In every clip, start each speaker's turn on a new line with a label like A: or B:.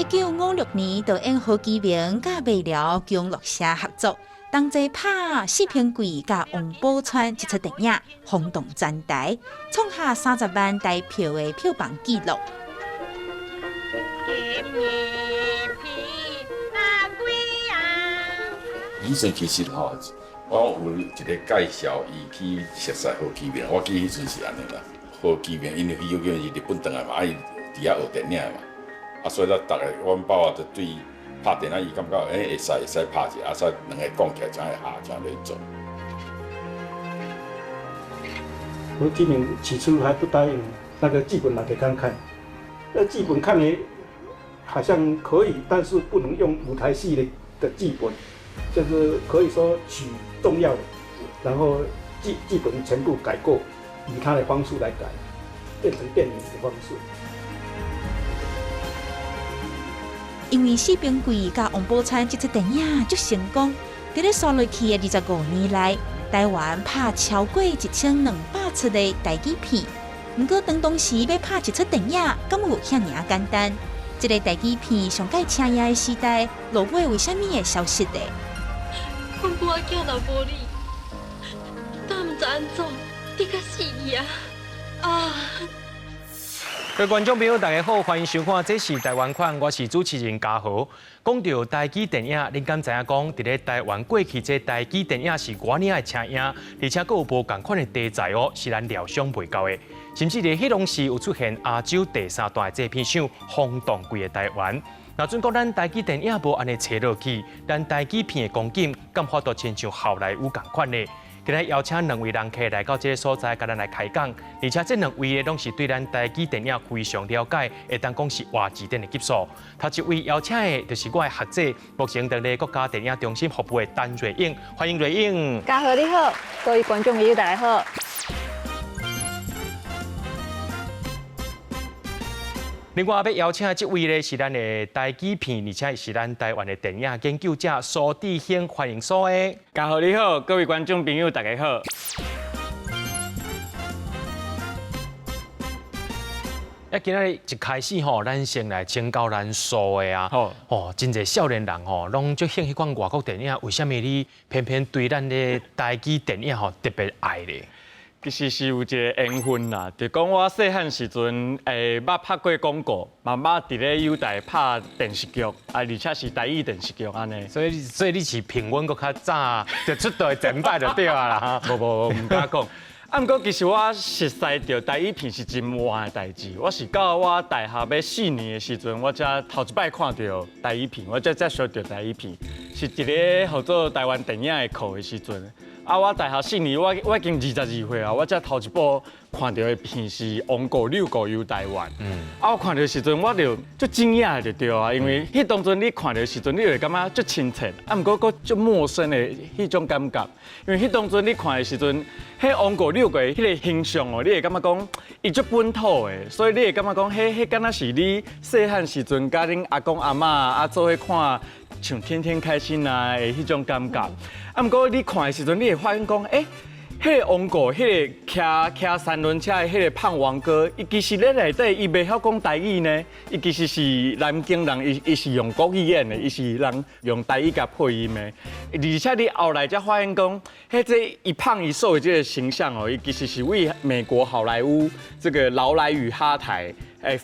A: 1956年，导演何基明甲未了姜乐社合作，同齐拍《四平贵》甲王宝钏一出电影，轰动全台，创下30万台票的票房纪录。
B: 以前其实吼，我有一个介绍伊去熟悉何基明，我记迄阵是安尼啦。何基明因为伊有叫是日本回来嘛，啊伊伫遐学电影嘛，啊所以咱逐个阮爸啊就对拍电影伊感觉会使拍一下，啊使两个讲起来才会下才来做。
C: 何基明起初还不答应那个剧本拿给他看，那剧本看了好像可以，但是不能用舞台戏的剧本。就是可以说取重要的，然后剧本全部改过，以他的方式来改，变成电影的方式。
A: 因为《四平贵》甲王宝钏这出电影足成功，在咧刷落去的25年内，台湾拍超过1200出的台语片。不过当时要拍一出电影，敢有遐尔简单？这个台语片上界请亚的时代，落尾为虾米会消失的？
D: 阮母仔囝若无你，咱毋知安怎，你甲死去啊！啊！
E: 各位观众朋友，大家好，欢迎收看《这是台湾款》，我是主持人嘉豪。讲到台语电影，恁敢知影讲，伫咧台湾过去这台语电影是偌尔的请影，而且佫有无共款的题材哦，是咱料想袂到的。甚至咧，迄当时有出现亚洲第3大这片赏，轰动规个台湾。若准讲咱台语电影无安尼找落去，咱台语片的光景，敢发到亲像好莱坞共款的。今日邀请2位人客来到这个所在，甲咱来开讲，而且这2位咧拢是对咱台语电影非常了解，会当讲是话字典的级数。头一位邀请的就是我的学者，目前在咧国家电影中心服务的陈瑞英，欢迎瑞英。
F: 嘉豪你好，各位观众朋友大家好。
E: 另外要邀请的这位呢是咱的台语片，而且是咱台湾的电影研究者苏志兴，欢迎苏的。
G: 嘉豪你好，各位观众朋友大家好。
E: 今仔日一开始吼，咱先来请教咱苏的啊。哦，真侪少年人吼，拢足兴迄款外国电影，为什么你偏偏对咱的台语电影吼特别爱咧？
G: 其实是有一个缘分啦，就讲我细汉时阵，捌拍过广告，嘛捌伫咧友台拍电视剧，而且是台语电视剧安尼。
E: 所以你是评阮搁较早就出道前摆就对啊啦。
G: 无，唔敢讲。啊，毋过其实我熟悉到台语片是真晚的代志。我是到我大学要4年的时阵，我才头一摆看到台语片，我才接触到台语片，是一个合作台湾电影的课的时阵。啊！我大学4年，我已经22岁啊！我才头一部看到的片是《王国六国游台湾》。啊！我看到的时阵，我就足惊讶就对啊，因为迄当阵你看到的时阵，你会感觉足亲切，啊，毋过佫足陌生的迄种感觉。因为迄当阵你看的时阵，迄王国六国迄个形象哦，你会感觉讲伊足本土的，所以你会感觉讲，迄敢若是你细汉时阵甲恁阿公阿嬷啊做伙看。像天天开心啊的迄种感觉，啊，毋过你看的时阵，你会发现讲，迄个王国，迄个骑三轮车的迄个胖王哥，伊其实咧内底伊袂晓讲台语呢，伊其实是南京人，伊是用国语演的，伊是人用台语甲配音的，而且你后来才发现讲，这一胖一瘦的这个形象哦，伊其实是为美国好莱坞这个劳莱与哈台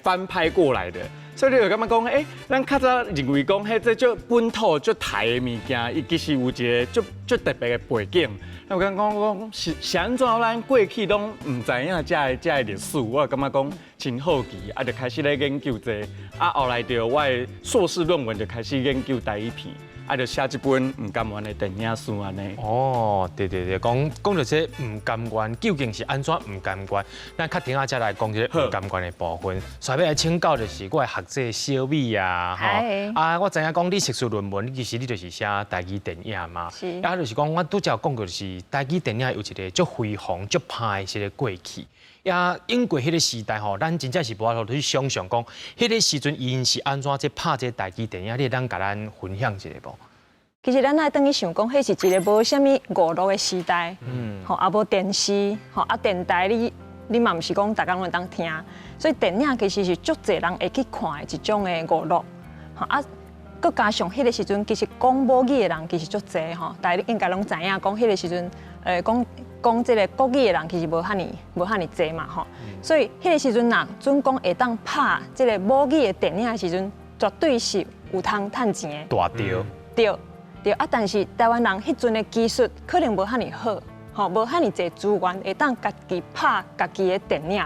G: 翻拍过来的。所以你就感觉讲，咱较早认为讲，这足本土、足台的物件，伊其实有一个足特别的背景。我感觉讲是安怎咱过去拢唔知影这个历史，我感觉讲真好奇，啊，就开始咧研究这，啊，后来就我的硕士论文就开始研究台语片。啊，就写一本唔甘愿的电影书安尼。
E: 哦，对，讲到这唔甘愿，究竟是安怎唔甘愿？咱较听下再来讲这唔甘愿的部分。所以要来请教就是我的学者小美啊，啊，我知影讲你硕士论文，其实你就是写台语电影嘛。
F: 是。
E: 啊，就是讲我拄则讲过，就是台语电影有一个足辉煌、足派的一个过去。也因过迄个时代吼，咱真正是无法度去想象讲，迄个时阵因是安怎在拍这台语电影，你当甲咱分享一下无？
F: 其实咱爱等于想讲，迄是一个无啥物娱乐的时代，吼，也无电视，吼，啊电台你嘛毋是讲大家拢会当听，所以电影其实是足侪人会去看的一种的娱乐。吼啊，佮加上迄个时阵，其实讲母语的人其实足侪吼，大家应该拢知影，讲迄个时阵，讲即个国语的人其实无遐尼侪嘛吼，所以迄个时阵呐，准讲会当拍即个母语的电影的时阵，绝对是有通趁钱的。
E: 大掉。
F: 对啊，但是台湾人迄阵的技术可能无遐尼好，吼，无遐尼侪资源会当家己拍家己的电影。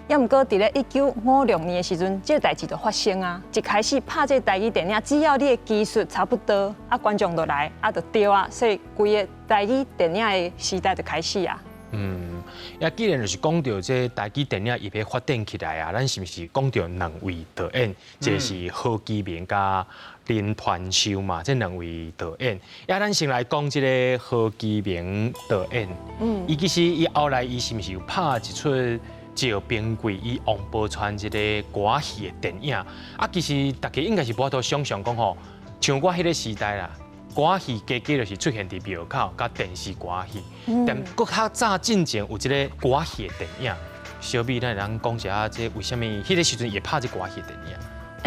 F: 也毋过伫咧1956年的时阵，这个代志就发生啊！一开始拍这个台语电影，只要你的技术差不多，啊，观众就来，啊，就对啊，所以规个台语电影的时代就开始啊。
E: 也既然就是讲到这台语电影伊要发展起来啊，咱是毋是讲到两位导演，一个是何基明甲林团修嘛，这两位导演。也咱先来讲这个何基明导演，伊其实伊后来伊是毋是有拍一出？赵冰贵与王宝钏这个歌戏的电影，啊，其实大家应该是无法度想象讲吼，像我迄个时代啦，歌戏加加就是出现伫庙口，甲电视歌戏，但搁较早进前有一个歌戏的电影。小美，咱人讲一下，这为什么迄个时阵也拍这歌戏的电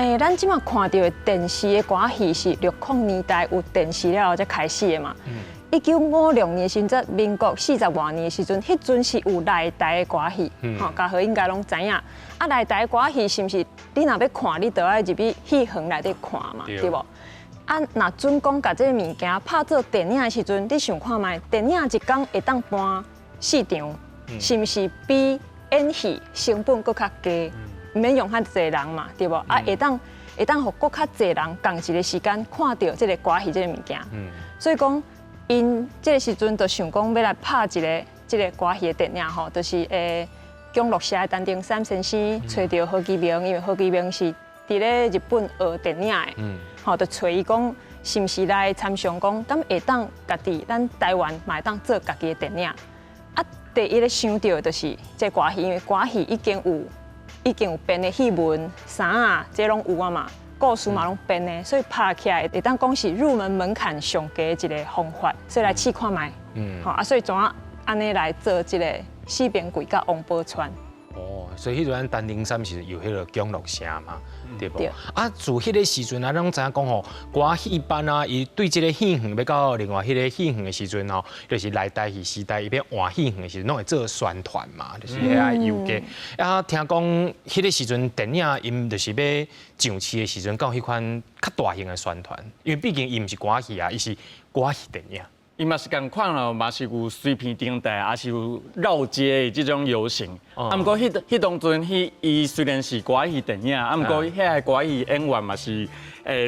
E: 影？
F: 咱即马看到的电视的歌戏是60年代有电视了后才开始的嘛。1956年时阵，民国40多年的时阵，迄阵是有内台的歌戏，吼，家伙应该拢知影。啊，内台的歌戏是毋是？你若要看，你就要入去戏院内底看嘛，对无？啊，若准讲甲这个物件拍做电影的时阵，你想看觅，电影一工会当搬4场，是毋是比演戏成本搁较低？毋免用遐侪人嘛，对无？啊，会当互搁较侪人共一个时间看到这个歌戏这个物件。所以讲。因这个时阵就想讲要来拍一个这个歌戏的电影吼，就是姜乐社的陈定三先生找到何基明，因为何基明是伫咧日本学电影的，吼，就找伊讲是毋是来参详讲，敢会当家己咱台湾嘛会当做家己的电影。啊，第一个想到就是这歌戏，因为歌戏已经有编的戏文、衫啊，这拢有啊嘛。故事嘛拢编的，所以拍起来会当讲是入门槛上低的一个方法，所以来试看卖。好啊，所以怎啊安尼来做这个四边柜甲王宝钏。
E: 哦，所以迄阵陈定三是有迄个姜乐社嘛，对不？啊，自迄个时阵啊，咱拢知影讲吼，歌戏班啊，伊对这个戏院要到另外迄个戏院的时阵吼，就是内台戏时代伊要换戏院的时阵，拢会做宣传嘛，就是遐游街。啊，听讲迄个时阵电影因就是要上市的时阵，到迄款较大型的宣传，因为毕竟伊毋是歌戏啊，伊是歌戏电影。
G: 伊嘛是共款咯，嘛是有随片顶台，也是有绕街的这种游行。啊，毋过迄当阵伊虽然是歌戏电影，啊，毋过遐个歌戏演员嘛是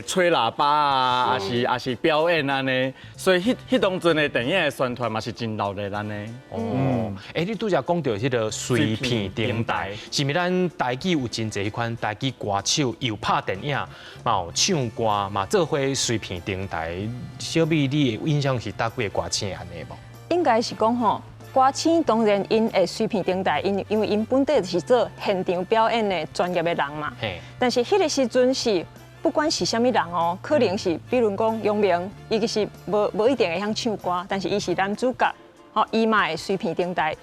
G: 吹喇叭啊，也是表演安尼，所以迄当阵的电影的宣传嘛是真闹热安尼。
E: 哦，你拄则讲到迄个随片顶台，是毋是咱台语有真侪迄款台语歌手又拍电影，嘛有唱歌，嘛做伙随片顶台。小美，你的印象是搭几个歌星安尼无？
F: 应该是讲吼，歌星当然因会随片顶台，因为因本地就是做现场表演的专业的人嘛。但是迄个时阵是。不管是啥物人哦，可能是比如讲杨明，伊其实无一定会晓唱歌，但是伊是男主角，吼，伊嘛会随片顶台。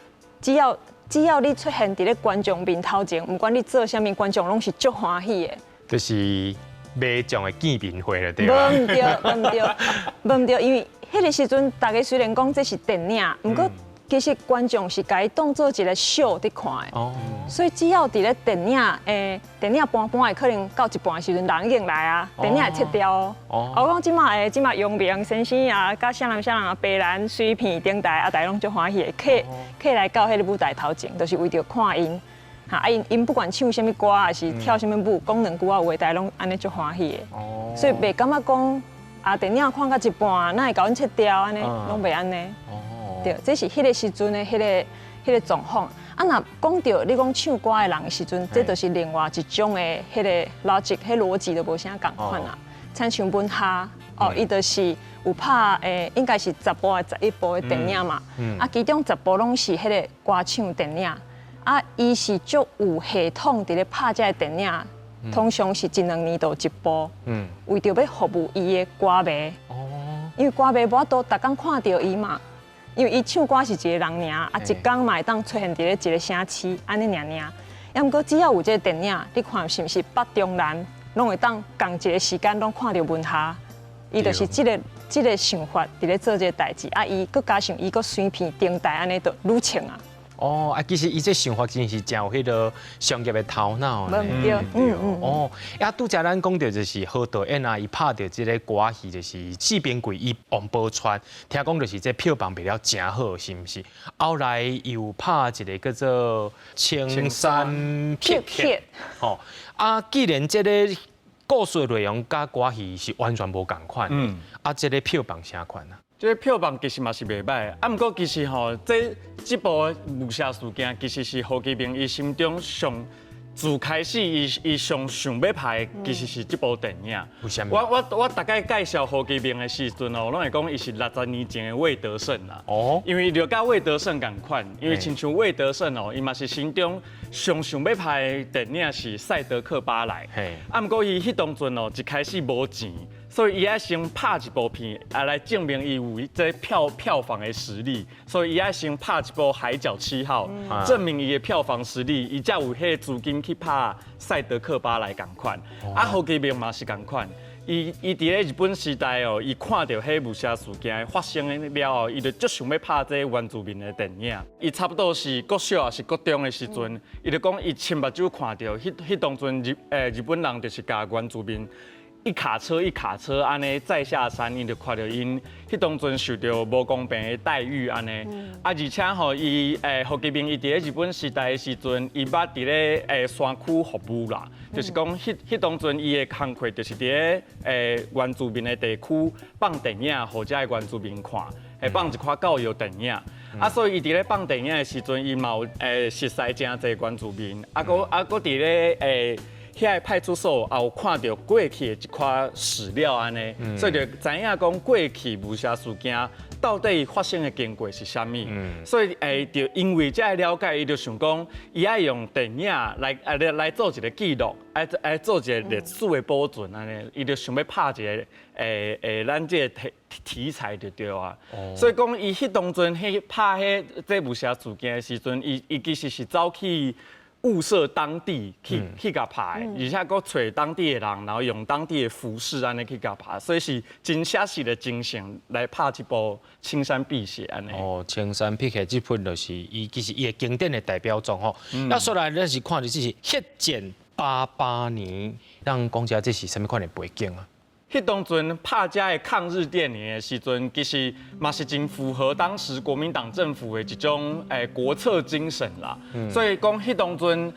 F: 只要你出现伫咧观众面头前，不管你做啥物，观众拢是足欢喜的。
E: 就是卖奖的见面会了，对吧？
F: 无唔对，因为迄个时阵，大家虽然讲这是电影，不过其实观众是把伊当做一个秀伫看的。哦。所以只要伫咧电影，电影半会可能到一半的时阵，人已经来啊，电影会切掉哦。哦。我讲即马杨明先生啊，甲啥人啊，白兰随片顶台啊，大家拢足欢喜的，客来到迄个舞台头前，就是为着看因。哈，啊因不管唱什么歌，还是跳什么舞，讲两句啊，有的大家拢安尼足欢喜的。哦。所以袂感觉讲啊，电影看到一半，哪会甲阮切掉安尼，拢袂安尼。哦。对，这是迄个时阵的迄个状况。啊，若讲到你讲唱歌的人的时阵，这就是另外一种的迄个逻辑就无啥共款啦。像像本夏哦，伊就是有拍应该是10部还是11部的电影嘛。啊，其中10部拢是迄个歌唱电影。啊，伊是足有系统伫咧拍这个电影，通常是1-2年就一部。为着要服务伊的歌迷。哦。因为歌迷无法度逐工看到伊嘛。因为伊唱歌是一个人尔，啊，一天嘛会当出现伫咧一个城市，安尼尔。也毋过只要有这个电影，你看是毋是北中南拢会当同一个时间拢看到文下，伊就是这个想法伫咧做这个代志，啊，伊佮加上伊佮选片顶台安尼，就愈清啊。
E: 哦，啊，其实伊这想法真是真有迄个商业的头脑呢。
F: 对，
E: 哦，啊，拄则咱讲到就是何导演啊，伊拍到这个歌戏就是《四边柜》伊王宝钏，听讲就是这票房卖了真好，是毋是？后来又拍一个叫做《青山僻客》。哦，啊，既然这个故事内容甲歌戏是完全无共款，啊，这个票房啥款啊？
G: 这个票房其实嘛是袂歹，啊，毋过其实吼，这部武侠事件其实是侯基明伊心中上自开始伊上想要拍的，其实是这部电影。
E: 为什么？
G: 我大概介绍侯基明的时阵哦，拢会讲伊是60年前的魏德胜啦。
E: 哦，
G: 因为就甲魏德胜同款，因为亲像魏德胜哦，伊嘛是心中上想要拍的电影是《赛德克巴莱》。
E: 嘿，
G: 啊，毋过伊迄当阵哦，一开始无钱。所以伊爱先拍一部片，来证明伊有这票房的实力。所以伊爱先拍一部《海角七号》，证明伊的票房实力，伊才有迄个资金去拍《赛德克巴莱》同款。啊，侯基明嘛是同款。伊伫咧日本时代哦，伊看到迄武侠事件发生了后，伊就足想要拍这原住民的电影。伊差不多是国小还是国中的时阵，伊就讲伊亲目睭看到迄当阵日本人就是甲原住民。一卡车安尼再下山，伊就看到因迄当阵受到无公平的待遇安尼。啊，而且吼，伊侯基明伊伫咧日本时代的时阵，伊捌伫咧山区服务啦，就是讲迄当阵伊的工课就是伫咧原住民的地区放电影，互遮的原住民看，放一款教育电影。啊，所以伊伫咧放电影的时阵，伊嘛有熟悉真侪原住民，啊，搁伫咧遐个派出所也有看到过去的一块史料安尼，所以就知影讲过去武侠事件到底发生的经过是啥物。所以就因为这个了解，伊就想讲，伊爱用电影来做一个记录，爱做一个历史的保存安尼，伊就想要拍一个咱这个题材就对啊。所以讲伊迄当阵拍这武侠事件的时阵，伊其实是走去。物色当地去甲拍，而且搁找当地的人，然后用当地的服饰安尼去甲拍，所以是真写实的精神来拍一部《青山碧血》安尼。
E: 哦，《青山碧血》这部就是伊其实伊的经典的代表作吼。那说来咱是看的这是1988年，咱讲下这是什么款的背景啊？
G: 迄当阵拍遮的抗日电影的时阵，其实嘛是真符合当时国民党政府的一种国策精神啦。所以讲迄当阵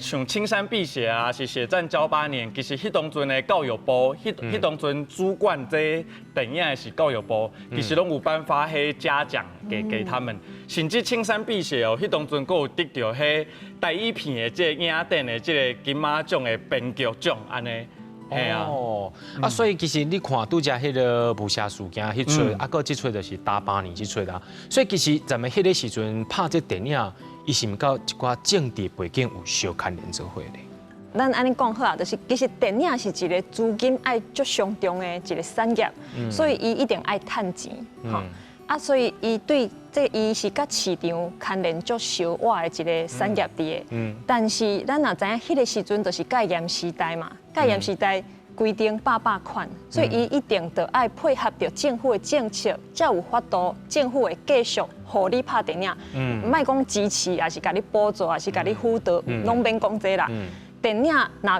G: 像《青山碧血》啊，是《血战交8年》，其实迄当阵的教育部，迄当阵主管这电影的是教育部，其实拢有颁发迄嘉奖给他们。甚至《青山碧血》哦，迄当阵佫有得到迄第一片的这影展的这个金马奖的编剧奖安尼。
E: 哦，所以其实你看拄只迄个武侠事件迄出，啊，搁即出就是88年即出啦。所以其实咱们迄个时阵拍这电影，伊是毋甲一寡政治背景有相牵连做伙咧。
F: 咱安尼讲好啊，就是其实电影是一个资金爱足上重的一个产业，所以伊一定爱趁钱，吼。啊，所以伊对伊是甲市场牵连足小瓦的一个产业伫的。但是咱也知影，迄个时阵就是戒严时代嘛，戒严时代规定百款，所以伊一定得爱配合着政府的政策，才有法度政府会继续互你拍电影。莫讲支持，也是甲你补助，也是甲你辅导，拢免讲这啦。电影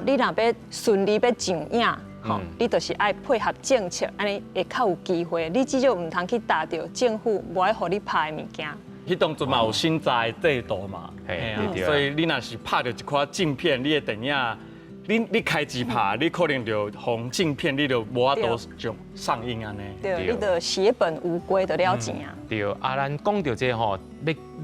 F: 你若要顺利要上映。吼，你就是爱配合政策，安尼会较有机会。你至少唔通去达到政府无爱互你拍的物件。
G: 迄当阵嘛有新材制度嘛，所以你若是拍着一块镜片，你的电影，你开机拍，你可能就红镜片，你就无法度上映安尼。
F: 对，你就血本无归的了钱啊。
E: 对，啊，咱讲到这吼，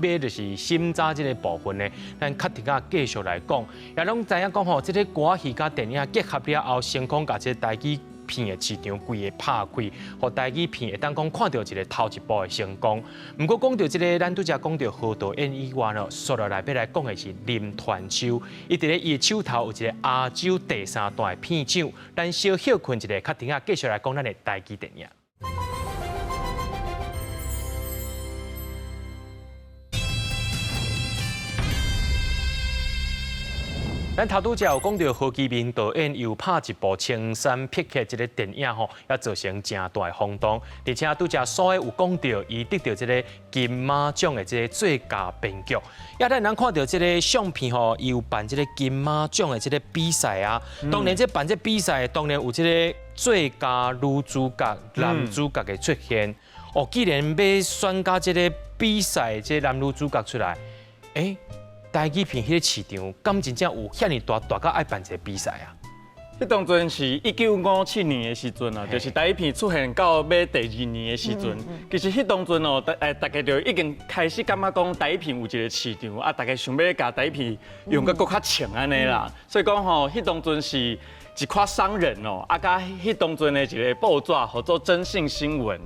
E: 要就是心早这个部分呢，咱确定啊继续来讲，也拢知影讲吼，这个歌戏甲电影结合了后，成功甲这台语片的市场规个拍开，互台语片会当讲看到一个头一步的成功。不过讲到这个，咱拄则讲到何导演以外呢，接落来要来讲的是林传秋，伊伫咧伊的手头有一个亚洲第3大的片奖，咱小休困一下，确定啊继续来讲咱的台语电影。咱头拄则有讲到何其明导演又拍一部青山僻客这个电影吼，也造成正大的轰动。而且拄则所有讲到伊得到这个金马奖的这个最佳编剧，也咱能看到这个相片吼，伊有办这个金马奖的这个比赛啊。当然，这办这比赛，当然有这个最佳女主角、男主角的出现。哦，既然要选到这个比赛这个男女主角出来，台语片迄个市场，敢真正有遐尼大到爱办一个比赛啊？
G: 迄当阵是1957年的时阵啊，就是台语片出现到要第2年的时阵。其实迄当阵哦，大家就已经开始感觉讲台语片有一个市场啊，大家想要甲台语片用个更较强安尼啦。所以讲吼，迄当阵是一群商人哦，啊，甲迄当阵的一个报纸叫做《征信新闻》，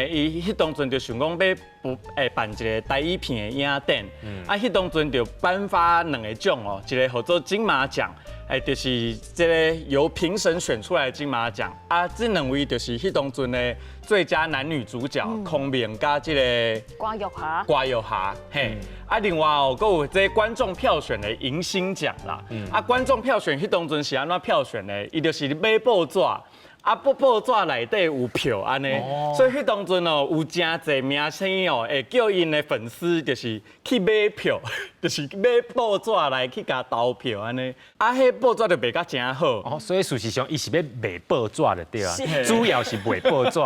G: 伊迄当阵就想讲要办一个台语片的影展，啊，迄当阵就颁发2个奖哦，一个叫做金马奖。就是这个由评审选出来的金马奖啊，这2位就是迄当阵的最佳男女主角孔明加这个
F: 瓜玉霞，
G: 嘿，啊，另外哦，还有这观众票选的迎星奖啦，啊，观众票选迄当阵是安怎票选的？伊就是买报纸。啊，报纸内底有票安尼，所以迄当阵哦，有真侪明星哦，会叫因的粉丝就是去买票，就是买报纸来去甲投票安尼。啊，迄报纸就卖甲真好。
E: 哦，所以事实上伊是要卖报纸的对啊，主要是卖报纸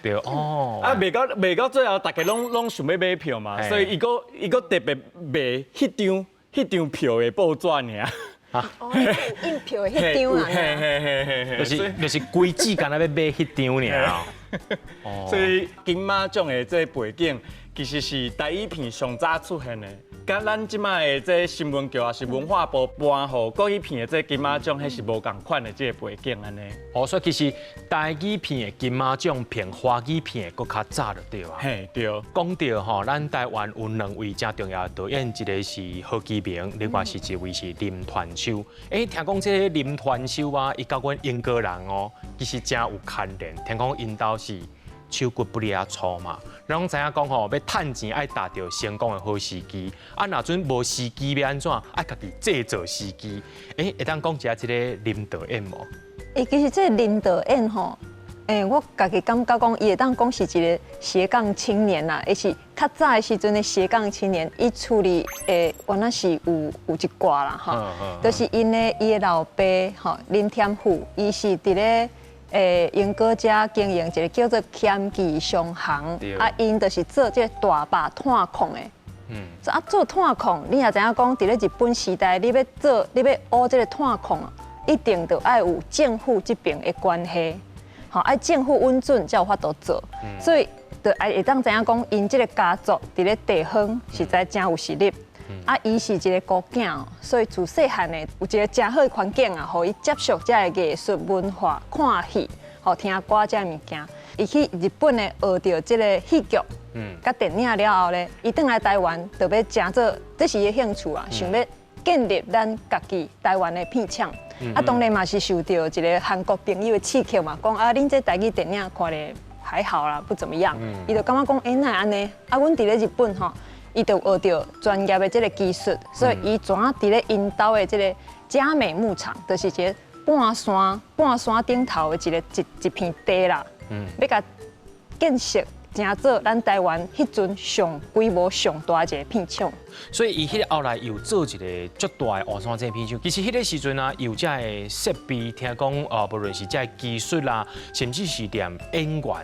E: 对哦。
G: 啊，卖到最后，大家拢想要买票嘛，所以伊个特别卖迄张票的报纸尔。
F: 印票的迄张啊，
E: 就是规矩干那要买迄张尔。
G: 所以金马奖的这背景，其实是台语片上早出现的。甲咱即摆的这新闻局也是文化部颁予国语片的这金马奖，迄是无共款的这个背景安尼。
E: 哦，所以其实台语片的金马奖偏华语片的搁较早就对啊。
G: 嘿，对。
E: 讲到吼，咱台湾有2位真重要的导演，一个是何其明，另外是一位是林团修。听讲这个林团修啊，伊甲阮英国人哦，其实真有牵连。听讲因兜是手骨不离啊粗嘛，咱拢知影讲吼，要趁钱爱达到成功的好时机，啊，若阵无时机要安怎，爱家己制造时机。会当讲一下这个林导演无？
F: 其实这个林导演吼，我家己感觉讲，伊会当讲是一个斜杠青年啦，而是较早的时阵的斜杠青年，伊处理原来是有一挂啦吼，就是因的老爸吼林天虎，伊是伫咧。英国遮经营一个叫做谦记商行，啊，因就是做这个大坝炭矿的。啊，做炭矿，你也知影讲，伫咧日本时代，你要学这个炭矿，一定就要有政府这边的关系，吼，爱政府允准才有法度做。所以，就会当知影讲，因这个家族伫咧地方实在真有实力。啊，伊是一个孤囝哦，所以自细汉的有一个真好的环境啊，互伊接触这个艺术文化、看戏、吼听歌这物件。伊去日本的学到这个戏剧，甲电影了后咧，伊转来台湾就要真做，这是伊兴趣啊，想要建立咱家己台湾的片场。啊，当然嘛是受到一个韩国朋友的刺激嘛，讲啊，恁这台语电影看咧还好啦，不怎么样。伊就感觉讲，哪安尼？啊，阮伫咧日本吼。伊就学到专业的这个技术，所以伊怎啊伫咧因兜的这个嘉美牧场，就是一个半山顶头的一片地啦，要甲建设成做咱台湾迄阵上规模上大一个片场。
E: 所以伊迄个后来又做一个足大的乌山这片场。其实迄个时阵啊，有这个设备，听讲无论是这技术啦，甚至是连演员。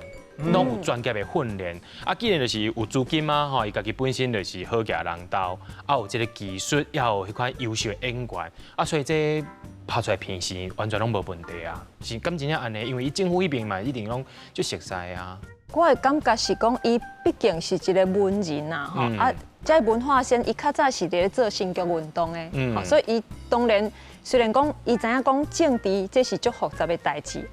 E: 拢有专业的训练，啊，既然就是有资金啊，吼，伊家己本身就是好家人道，啊，有这个技术，也有迄款优秀的演员，啊，所以这拍出来片是完全拢无问题啊，是敢真正安尼，因为伊政府迄边嘛一定拢就熟悉啊。
F: 我的感觉是讲，伊毕竟是一个文人呐，吼，啊，这文化先，伊较早是伫做新剧运动的，所以伊当然。虽然讲，伊知影讲政治这是足复杂的代志，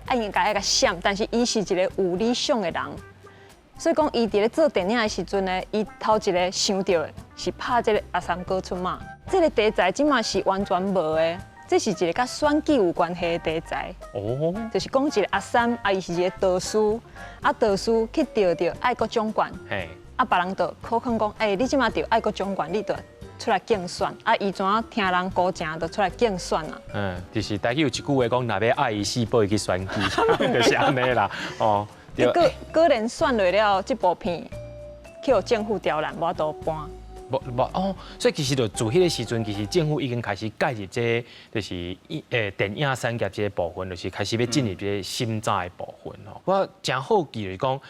F: 也应该个闪，但是伊是一个有理想的人，所以讲伊伫咧做电影的时阵呢，伊头一个想到的是拍这个阿三哥出马，这个题材即嘛是完全无的，这是一个甲选举有关系的题材。哦，就是讲一个阿三，伊是一个导师，导师去钓爱国奖冠，啊，别人就口肯讲，你即马钓爱国奖冠，你就出来竞选，啊，伊怎听人鼓声，就出来竞选啊。
E: 就是台语有一句话讲，若要爱伊死，不会去选举，就是安尼啦。哦，
F: 对。个人选落了这部片，去互政府刁难，无都搬。
E: 所以其实就自迄个时阵，其实政府已经开始介入这，就是电影产业这个部分，就是开始要进入这个审查的部分吼。我真好奇就是讲，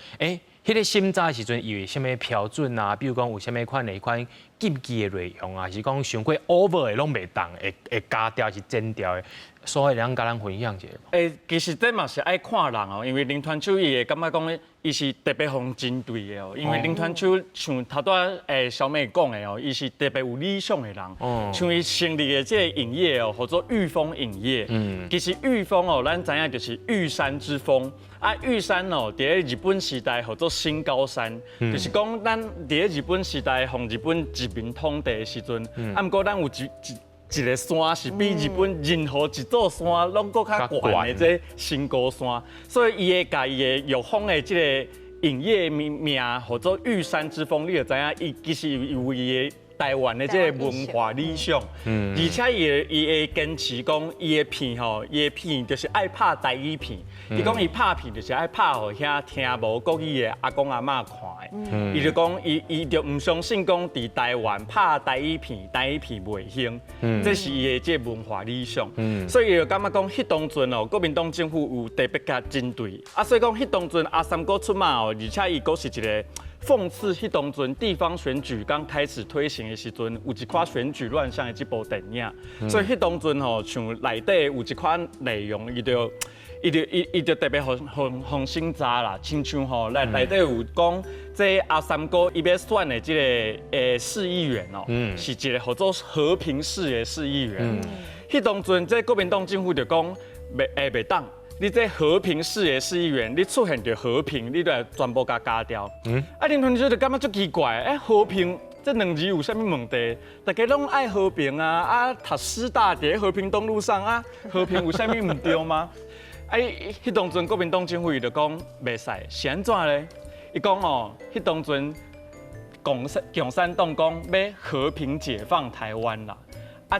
E: 迄个审查的时阵，有啥物标准啊？比如讲有啥物款禁忌的内容啊，是讲上过 over 的拢袂当，会加掉是剪掉的，所以咱甲咱分享一下。
G: 其实这嘛是爱看人哦，因为林团长伊会感觉讲，伊是特别互针对的哦。因为林团长像头拄小妹讲的哦，伊是特别有理想的人。像伊成立的这个影业哦，叫做玉峰影业。其实玉峰哦，咱知影就是玉山之峰。玉山哦，伫日本时代叫做新高山，就是讲咱伫日本时代，从日本殖民统治的时阵，毋过咱有一个山是比日本任何一座山拢搁较悬的这新高山，所以伊会甲伊的玉峰的这个影业名叫做玉山之峰，你就知影伊其实有伊的。台湾的这个文化理想，而且伊会坚持讲伊的片吼，伊的片就是爱拍台语片。伊讲伊拍片就是爱拍互遐听无国语的阿公阿嬷看的。伊就讲伊就唔相信讲伫台湾拍台语片袂行，这是伊的这文化理想。所以伊就感觉讲，迄当阵哦，国民党政府有特别甲针对。所以讲迄当阵阿三哥出马哦，而且伊阁是一个。讽刺迄当阵地方选举刚开始推行的时阵，有一款选举乱象的这部电影，所以迄当阵吼，像内底有一款内容，伊就特别互审查啦，亲像吼内底有讲，这阿三哥伊要选的这个市议员哦，是一个叫做和平市的市议员。迄当阵这国民党政府就讲袂当。你这和平市的市议员，你出现着和平，你就来全部加掉。林团长就感觉足奇怪，和平这两字有啥物问题？大家拢爱和平啊，读师大伫和平东路上啊，和平有啥物唔对吗？迄当阵国民党政府伊就讲袂使，是安怎咧？伊讲哦，迄当阵共产党讲要和平解放台湾啦。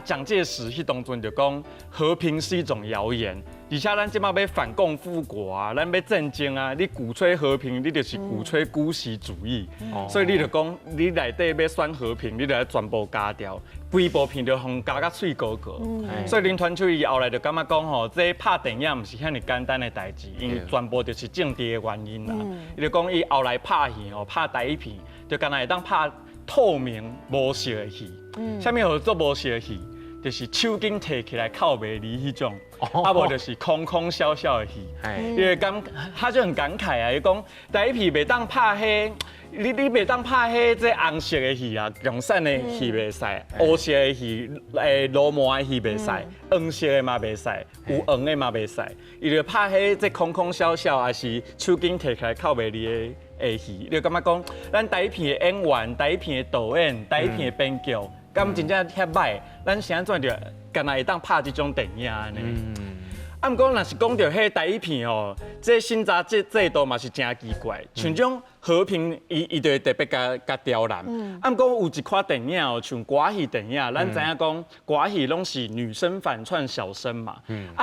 G: 蒋介石迄当阵就讲和平是一种谣言，而且咱即马要反共复国啊，咱要战争啊，你鼓吹和平，你就是鼓吹姑息主义，所以你就讲你内底要选和平，你就要全部加掉，规部片就互加甲脆高高。所以林团长伊后来就感觉讲吼，这拍电影毋是遐尼简单的代志，因为全部就是政治的原因啦。伊就讲伊后来拍戏吼，拍台语片，就干那会当拍透明无色的戏。啥物叫做无色的戏？就是手巾摕起来靠袂离迄种，无就是空空笑笑的戏。因为他就很感慨啊，伊讲台语片袂当拍迄，你袂当拍迄这红色的戏啊，共产的戏袂使，黑色的戏，罗马的戏袂使，黄色的嘛袂使，有黄的嘛袂使。伊就拍迄这空空笑笑，还是手巾摕起来靠袂离的戏，你感觉讲咱台语片的演员、台语片的导演、台语片的编剧。敢真正遐歹，咱是安怎着，干那会当拍这种电影呢？毋过若是讲到迄台语片哦，这审查制度嘛是真奇怪，像种和平伊就会特别甲刁难。毋过有一款电影哦，像歌戏电影，咱知影讲歌戏拢是女生反串小生嘛，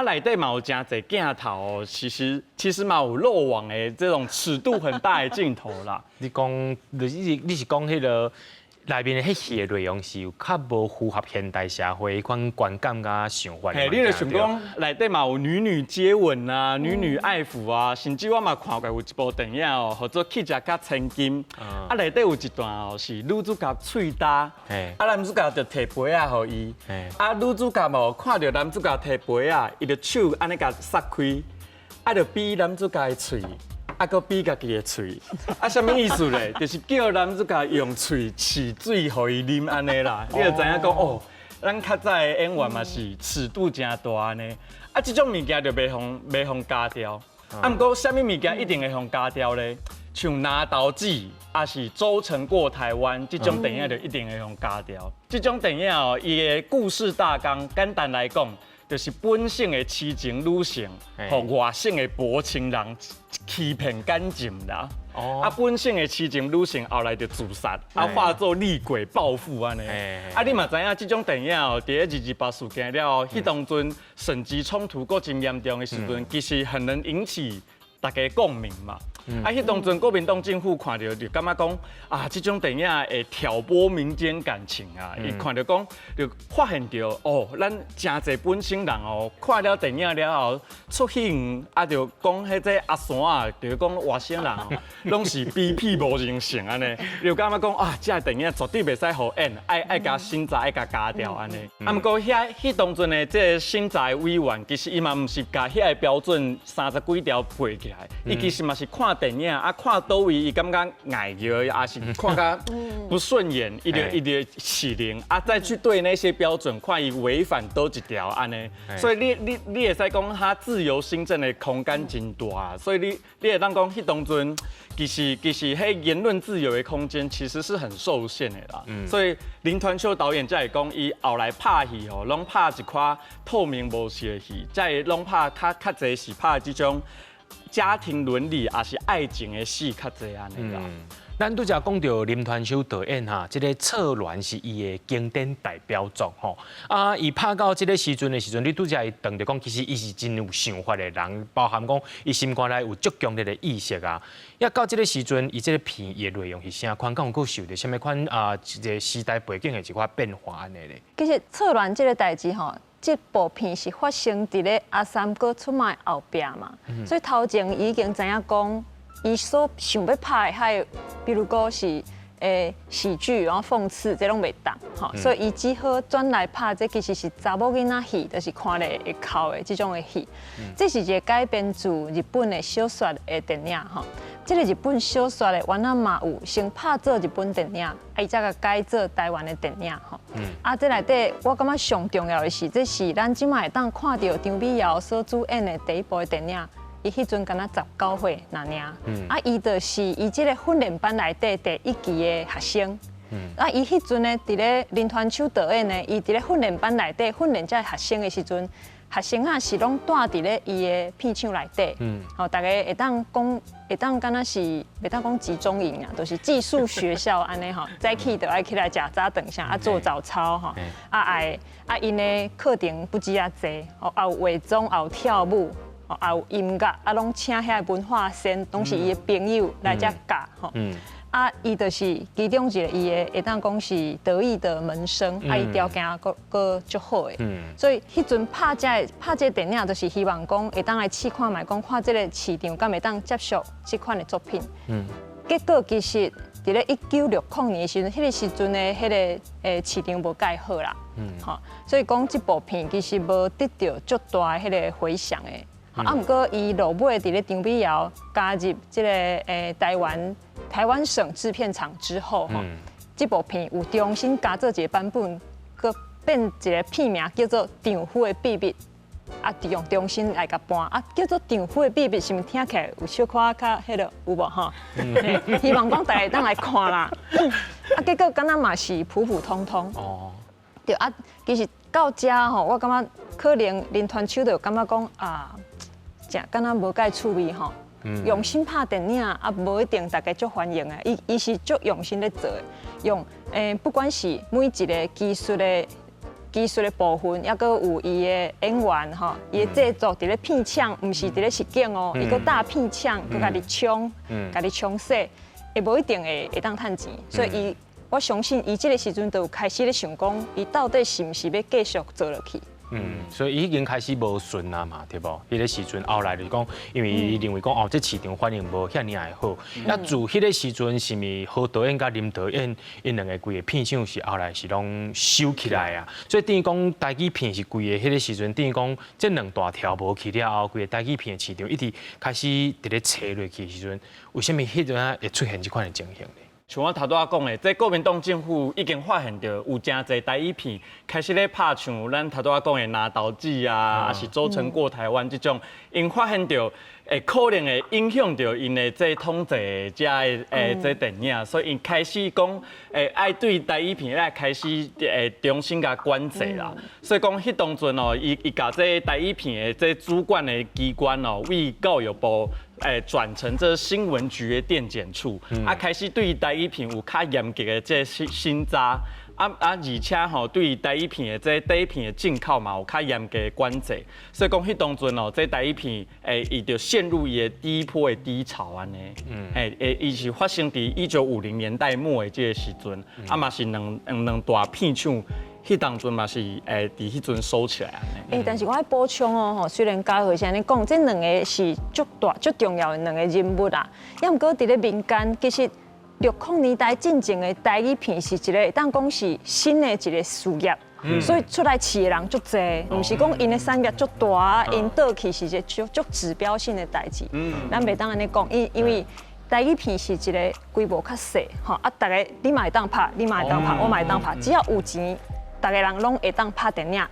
G: 内底嘛有真侪镜头哦，其实嘛有漏网的这种尺度很大的镜头啦。
E: 你是讲迄个？内面的迄戏的内容是有较无符合现代社会款观感甲想法。
G: 你就想讲内底嘛有女接吻啊，女爱抚啊，甚至我嘛看过有一部电影哦，叫做《去食甲千金》，内底有一段哦是女主角喙焦，男主角就摕杯仔互伊，女主角哦看到男主角摕杯仔，伊就手安尼甲撒开，就比男主角的喙。搁比家己的喙，啥物意思咧？就是叫男主角用喙试水，互伊啉安尼啦。你就知影讲哦，咱较早的演员嘛是尺度真大呢。这种物件就袂互加掉。毋过啥物物件一定会互加掉咧？像拿刀子，也是周成过台湾这种电影就一定会互加掉。这种电影哦，伊的故事大纲简单来讲。就是本省的痴情女性，和外省的薄情人欺骗感情啦。啊，本省的痴情女性后来就自杀，啊，化作厉鬼报复安尼。啊，你嘛知影这种电影哦，伫228事件了后，迄当阵省级冲突够真严重的时阵，其实很能引起大家共鸣嘛。啊，迄当阵国民党政府看到就感觉讲啊，这种电影会挑拨民间感情啊，伊看到讲就发现到哦，咱真侪本省人哦，看了电影了后出去园啊，就讲迄个阿山啊，就是讲外省人哦，拢是卑鄙无人性安尼，就感觉讲啊，这电影绝对袂使好演，爱甲审查，爱甲加掉安尼。啊，毋过迄当阵的这审查委员，其实伊嘛毋是甲遐个标准30几条背起来，伊其实嘛是看电影啊，看倒位伊感觉碍着，也是看甲不顺眼，伊就起灵啊，再去对那些标准，看伊违反多一条安尼。所以你会使讲他自由新政的空间真大，所以你会当讲迄当阵其实迄言论自由的空间其实是很受限的啦。所以林团秋导演才会讲，伊后来拍戏吼，拢拍一款透明无实的戏，才会拢拍较侪是拍这种家庭伦理也是爱情的戏较侪安尼啦。
E: 咱拄则讲到林团秋导演哈，这个《侧鸾》是伊的经典代表作吼。啊，伊拍到这个时阵，你拄则会当着讲，其实伊是真有想法的人，包含讲伊心肝内有足强烈的意识啊。要到这个时阵，伊这个片伊的内容是啥款？敢有够受到什么款一个时代背景的一寡变化安尼咧？
F: 其实《侧鸾》这个代志吼。这部片是发生伫咧阿三哥出卖后壁嘛，所以头前已经知影讲，伊所想要拍的还有，比如讲是喜剧，然后讽刺，这拢袂当，吼，所以伊只好转来拍这其实是查某囡仔戏，就是看咧会哭的这种的戏。这是一个改编自日本的小说的电影，吼。这个日本小说的原来嘛有先拍做日本电影，伊再个改做台湾的电影，吼。这内底我感觉上重要的是，这是咱即卖会当看到张美瑶所主演的第一部的电影。伊迄阵敢若19岁那尔，伊就是伊即个训练班内底第1期的学生。伊迄阵呢，伫咧林团秋导演呢，伊伫咧训练班内底训练这学生的时阵，学生啊是拢住伫咧伊的片场内底。大家会当讲，会当敢若是袂当讲集中营啊，就是寄宿学校安尼吼，早起就爱起来食早顿啥，做早操吼，因的课程不止济，也有化妆，也有跳舞。也有音乐，拢请遐文化生，拢是伊的朋友来遮教吼。伊就是其中一个伊的会当讲是得意的门生，伊条件佫足好的。所以迄阵拍这电影，就是希望讲会当来试看卖，讲看这个市场敢会当接受这款的作品。结果其实伫咧1960年的时阵，迄个时阵的迄个市场无介好啦。所以讲这部片其实无得到足大的迄个回响的。毋过伊落尾伫咧张美瑶加入这个台湾省制片厂之后，这部片有重新加做一个版本，佮变一个片名叫做《丈夫的秘密》，用重新来甲搬，叫做《丈夫的秘密》，是毋是听起来有小可较迄个有无吼？希望讲大家当来看啦。结果敢若嘛是普普通通。对其实到遮吼，我感觉可能林团秋就感觉讲真敢若无介趣味吼。用心拍电影无一定大家足欢迎的，伊是足用心咧做的，用不管是每一个技术的部分，抑佫有伊的演员吼，伊的制作伫咧片场，毋是伫咧实景哦，伊佫搭片场，佫家己冲，家己冲洗，会无一定会当趁钱，所以我相信伊即个时阵就有开始咧想讲，伊到底是毋是要继续做落去。
E: 所以已经开始无顺啊嘛，对无？迄个时阵后来就讲，因为伊认为讲这市场反应无遐尔的好。自迄个时阵，是咪何导演甲林导演因两个规个片场是后来是拢收起来啊？所以等于讲台语片是规个迄个时阵，等于讲这两大条无去了后，规个台语片的市场一直开始伫咧切落去的时阵，为什么迄阵会出现这款的情形呢？
G: 像我头拄仔讲的，这国民党政府已经发现到有真侪台语片开始咧拍像咱头拄仔讲的拿刀子啊，还是周成过台湾这种，因发现到会可能会影响到因的这统治遮的这电影，所以因开始讲爱对台语片来开始重新甲管制啦。所以讲迄当阵哦，伊甲这台语片的这主管的机关哦，为教育部。转成这新闻局的电检处，开始对台语片有较严格的这审查，而且吼对台语片的这第一片的进口嘛有较严格的管制，所以讲迄当阵哦，这台语片伊就陷入伊的第一波的低潮安尼，伊是发生伫1950年代末的这个时阵，嘛是两大片场。迄当阵嘛是伫迄阵收起来安
F: 但是我爱补充哦，虽然嘉禾是安尼讲，这两个是足大足重要的两个人物啦。也毋过伫咧民间，其实60年代进前的台语片是一个，当讲是新的一个事业，所以出来饲的人足侪，毋是讲因的产业足大，因倒去是一个足指标性的代志。咱袂当安尼讲，因为台语片是一个规模较细，吼大家你嘛会当拍，你嘛会当拍，我嘛会当拍，只要有钱。大家人拢会当拍电影，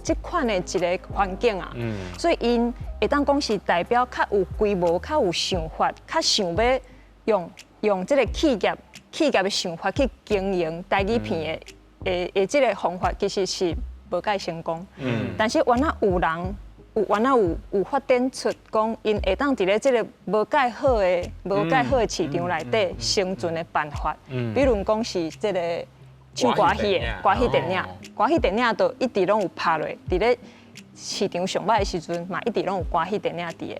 F: 这款的一个环境啊，所以因会当讲是代表较有规模、较有想法、较想要用这个企业的想法去经营台语片的这个方法，其实是无介成功。但是原来有人有发展出讲，因会当伫咧这个无介好的市场内底生存的办法，比如讲是这个。唱歌戏的歌戏电影都一直拢有拍落，伫咧市场上歹的时阵嘛，一直拢有歌戏电影伫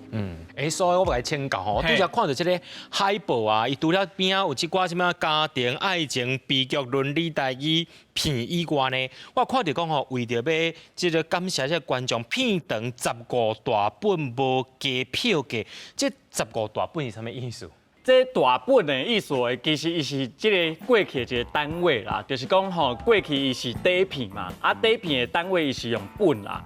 F: 的。
E: 所以我来请教吼，拄则看到这个海报啊，伊除了边啊有一寡什么家庭、爱情、悲剧、伦理台语片以外呢，我看到讲吼，为着要这个感谢这观众，片长15大本无加票价，这15大本是啥物意思？
G: 这大本的意思，其实伊是这个过去的一个单位啦，就是讲吼，过去伊是底片嘛，底片的单位伊是用本啦，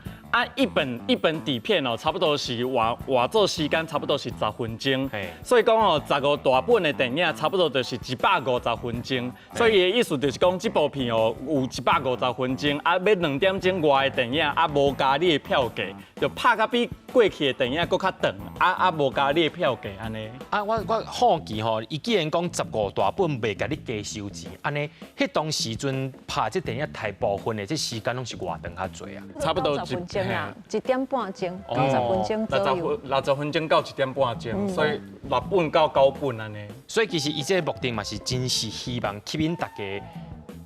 G: 一本底片哦，差不多是画作时间差不多是10分钟，所以讲哦，15大本的电影差不多就是150分钟，所以伊的意思就是讲，这部片哦有150分钟，要2点钟外的电影，无加你的票价，就拍甲比过去的电影搁较长，无加你的票价安尼。
E: 我好奇吼，伊既然讲15大本袂甲你加收钱，安尼，迄当时阵拍这电影大部分的这时间拢是偌长较济啊？
G: 差不多
F: 90分钟啦，1点半钟，90分钟左右。
G: 60分钟到1点半钟，所以6本到9本安尼。
E: 所以其实伊这个目的嘛是真是希望吸引大家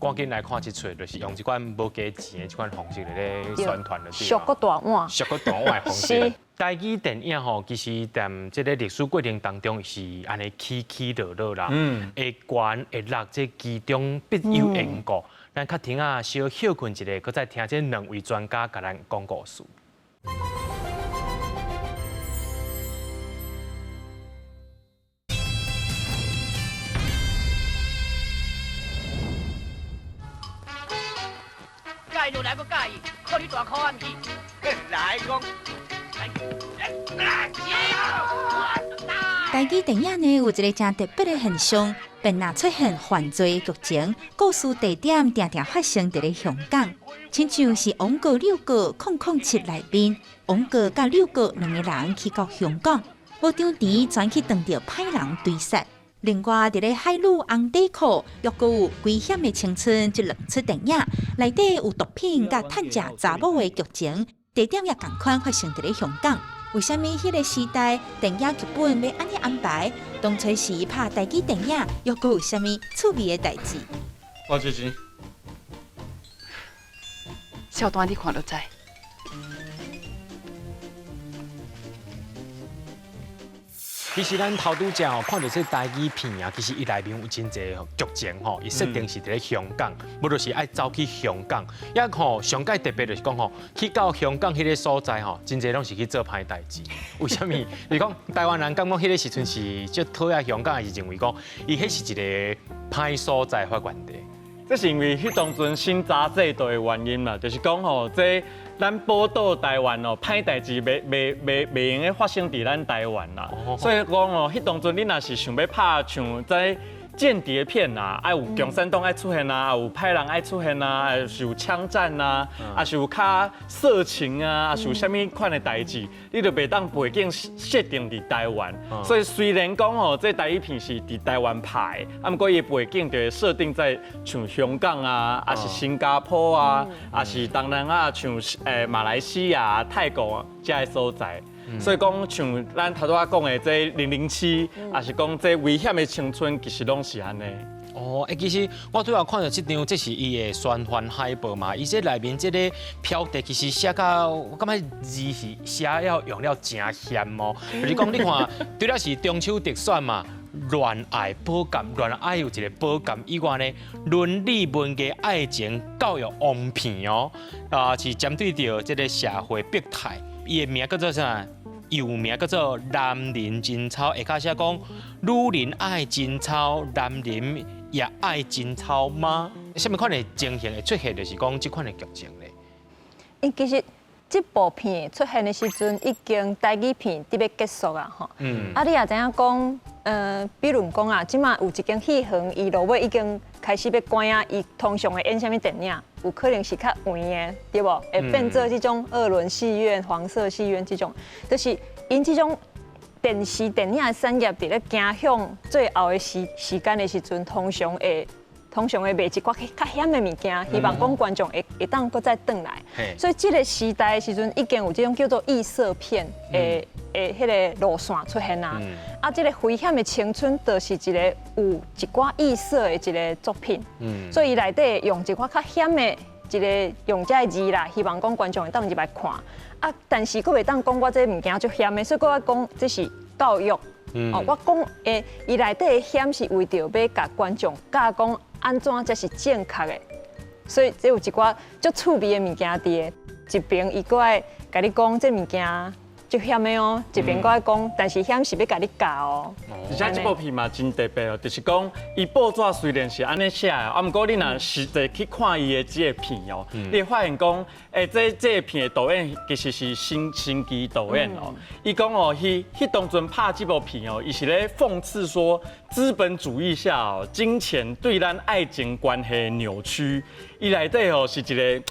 E: 赶紧来看这出，就是用这款无加钱的这款方式来咧宣传的。
F: 俗个大碗，
E: 俗个大碗的方式。台语电影吼，其实在这个历史过程当中是安尼起起落落啦，会悬会落，这其中必有缘故。咱较听啊，小休困一下，搁再听这两位专家甲咱讲故事。
H: 介入来要介意，靠你大口暗去。来讲，
A: 台语电影呢有一个真特别的现象，便那出现犯罪剧情，故事地点常常发生伫咧香港，亲像是《王哥六哥007》内面，王哥甲六哥两个人去到香港，无张持全去当着歹人追杀。另外，伫咧海陆红底裤，又阁有危险的青春这两出电影，内底有毒品甲趁食查某的剧情，地点也同款发生伫咧香港。为虾米迄个时代电影剧本要安尼安排？当初时拍台语电影，又阁有虾米趣味的代志？
G: 我这钱，
H: 小段你看就知。
E: 其实咱头拄只看到这台语片啊，其实伊内面有真侪剧情吼，伊设定是伫咧香港，无就是爱走去香港。也吼上界特别就是讲吼，去到香港迄个所在吼，真侪拢是去做歹代志。为虾米？就是讲台湾人感觉迄个时阵是就讨厌香港，还是认为讲伊迄是一个歹所在发源地？
G: 这是因为迄当阵审查制度的原因嘛，就是讲吼这。咱报道台湾哦，歹代志袂用个发生伫咱台湾啦，所以讲哦，迄当阵你若是想要拍像在间谍片啊，有共产党爱出现啊，有歹人爱出现啊，是有枪战啊，是有较色情啊，是有啥物款的代志，你就袂当背景设定伫台湾。所以虽然讲哦，这台语片是伫台湾拍，不过伊背景就会设定在像香港啊，还是新加坡啊，还是当然啊，像马来西亚、泰国这些所在。所以讲，像咱头拄仔讲的这007，也是讲这危险的青春，其实拢是安尼。
E: 哦，其实我最后看到这张，这是伊的宣传海报嘛。伊这内面这个标题其实写到，我感觉字是写要用了真险哦。就是讲，你看，除了是中秋特选嘛，恋爱保监，恋爱有一个保监以外呢，伦理、文艺、爱情、教育王片哦，是针对着这个社会百态。伊的名叫做啥？又名叫做男人真操，下骹写讲女人爱真操，男人也爱真操吗？什么款的情形会出现，就是讲这款的剧情咧？
F: 因其实这部片出现的时阵，已经台语片伫要结束啊，吼。啊，你也知影讲，比如讲啊，即马有一间戏院，伊落尾已经开始要关啊，伊通常会演啥物电影？有可能是较黄的，对无？会变做这种二轮戏院、黄色戏院这种，就是因这种电视电影的产业伫咧走向最后的时间的时阵，通常会卖一寡较险的物件，希望讲观众会当搁再转来。所以这个时代的时阵，已经有这种叫做异色片的迄个路线出现啊。啊，这个危险的青春，就是一个有一寡异色的一个作品。所以内底用一寡较险的一个用这个字啦，希望讲观众会当入来看。啊，但是佫袂当讲我这物件足险的，所以佫我讲这是教育。哦，我讲伊内底的险是为着要甲观众教讲安怎才是正确的，所以这有一寡足趣味的物件伫一边伊佫爱甲你讲这物件足险的哦，一边佫爱讲，但是险是要甲你教哦。
G: 而且这部片嘛真特别哦，就是讲伊报纸虽然是安尼写的，啊，不过你若实际去看伊的这个片哦，你会发现讲，这个片的导演其实是辛基导演哦。伊讲哦，迄当阵拍这部片哦，伊是咧讽刺说资本主义下哦，金钱对咱爱情关系的扭曲。伊内底哦是一个。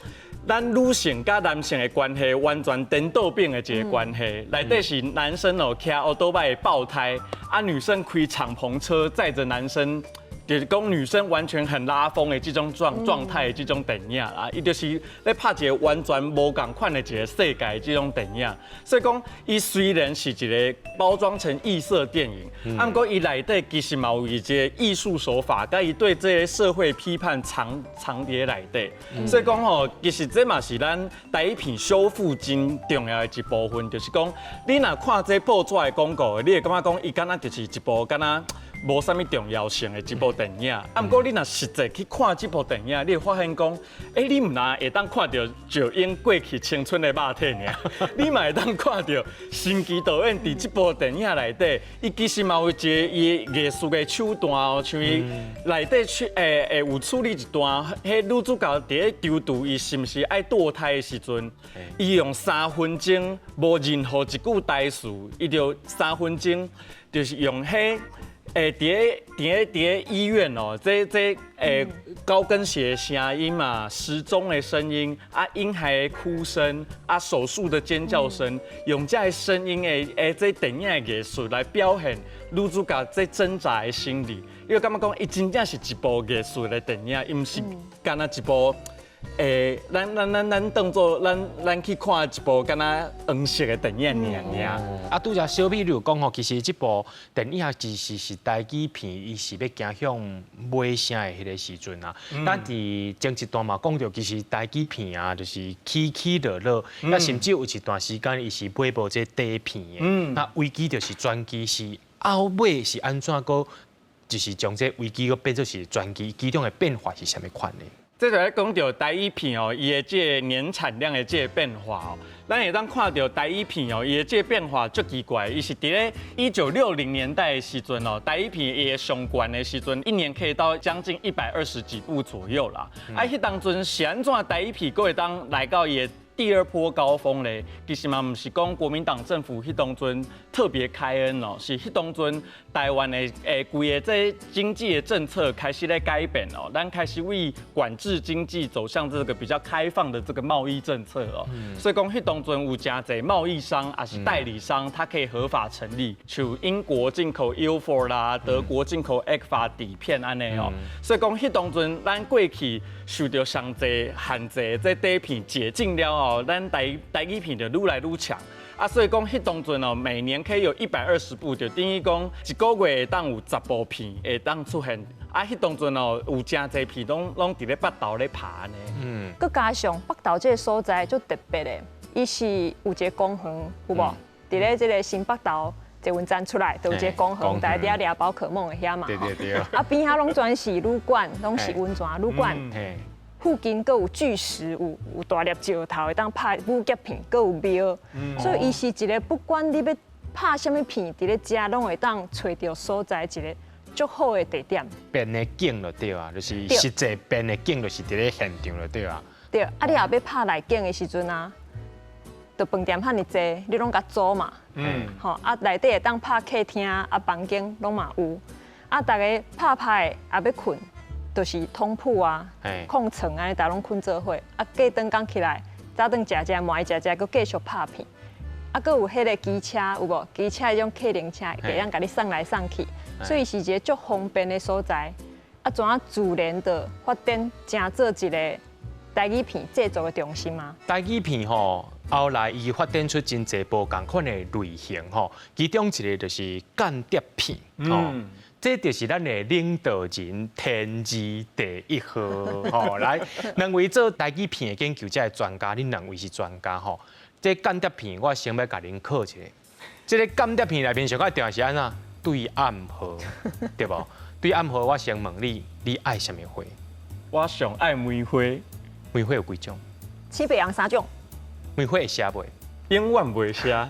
G: 咱女性甲男性的关系完全颠倒变的一个关系，内底是男生哦骑奥多麦爆胎，啊女生开敞篷车载着男生，就是讲女生完全很拉风的这种状态的这种电影啊，伊就是咧拍一个完全无共款的一个世界这种电影，所以讲伊虽然是一个包装成异色电影，啊，不过伊内底其实嘛有一个艺术手法，甲伊对这些社会批判藏伫内底，所以讲吼，其实这嘛是咱台语片修复真重要的一部分，就是讲你若看这报纸的广告，你会感觉讲伊敢若就是一部敢若无啥物重要性的一部电影，啊，不过你若实际去看这部电影，你会发现讲，你唔但会当看到石英过去青春的肉体尔，你嘛会当看到辛基导演伫这部电影内底，伊其实嘛有一个伊艺术的手段哦，像伊内底有处理一段，迄女主角伫咧丢度伊是毋是爱堕胎的时阵，伊用3分钟无任何一句台词，伊就3分钟就是用迄。伫医院哦，这高跟鞋的声音嘛，时钟的声音啊，婴孩的哭声啊，手术的尖叫声，用这声音这电影的艺术来表现女主角这挣扎的心理。因为感觉讲，伊真正是一部艺术的电影，伊唔是干那一部。咱当做咱去看一部敢若黄色的电影尔。
E: 啊，拄则小美你有讲吼，其实这部电影其实是台语片，伊是要走向尾声的迄个时阵啊。咱伫前一段嘛讲到，其实台语片啊，就是起起落落，那甚至有一段时间伊是买部这底片的。那危机就是转机，是后尾是安怎个，就是将这危机个变做是转机，其中的变化是啥物款呢？
G: 这就咧讲到台语片哦，伊的这个年产量的这个变化哦，咱会当看到台语片哦，伊的这个变化足奇怪，伊是伫咧1960年代的时阵哦，台语片伊的上悬的时阵，一年可以到将近120几部左右啦。迄当阵是安怎台语片佫会当来到伊的第二波高峰咧，其实嘛唔是讲国民党政府迄当阵特别开恩哦，是迄当阵台湾的规个这经济的政策开始在改变哦，咱开始为管制经济走向这个比较开放的这个贸易政策哦，所以讲迄当阵有真侪贸易商还是代理商，它可以合法成立，像英国进口 Ilford 啦，德国进口 ECFA 底片安尼哦，所以讲迄当阵咱过去受到上侪限制，这底片解禁了后，咱台语片就愈来愈强。啊，所以讲迄当阵哦，每年可以有120部，就等于讲一个月会当有10部片会当出现。啊，迄当阵哦，有真侪片拢伫咧北投咧拍呢。
F: 佮加上北投这个所在就特别的，伊是有一个公园，有无？伫咧这个新北投坐运站出来，就有一个公园，大家掠宝可梦的遐嘛。
E: 对。
F: 啊，边遐拢全是旅馆，拢是温泉旅馆。附近佫有巨石，有大粒石头，会当拍武侠片，佫有庙，所以伊是一个不管你要拍什么片，伫咧遮拢会当找到所在一个足好的地点。
E: 变的景就对啊，就是实际变的景就是伫咧现场就对啊。
F: 对，啊，你若要拍内景的时阵啊，就饭店遐尼济，你拢甲租嘛。吼，啊，内底会当拍客厅，啊，房间拢嘛有。啊，大家拍的也要困。就是通铺啊，空床安尼，大家拢困做伙。啊，过顿工起来，早顿食，满食，佮继续拍片。啊，佮有迄个机车有无？机车迄种客灵车，会当甲你送来送去，所以是一个足方便的所在。啊，怎啊自然的发展，成做一个台语片制作的中心嘛。
E: 台语片吼，后来伊发展出真侪不同款的类型吼，其中一个就是间谍片吼。这就是咱的领导人天机第一号吼，来，两位做台语片的研究者的专家，恁两位是专家吼。这间谍片我先要甲恁考一下，这个间谍片内面上较重要是安怎？对暗号，对无？对暗号，我先问你，你爱什么花？
G: 我上爱玫瑰，
E: 玫瑰有几种？
F: 七白杨3种。
E: 玫瑰会写袂？
G: 永远袂写。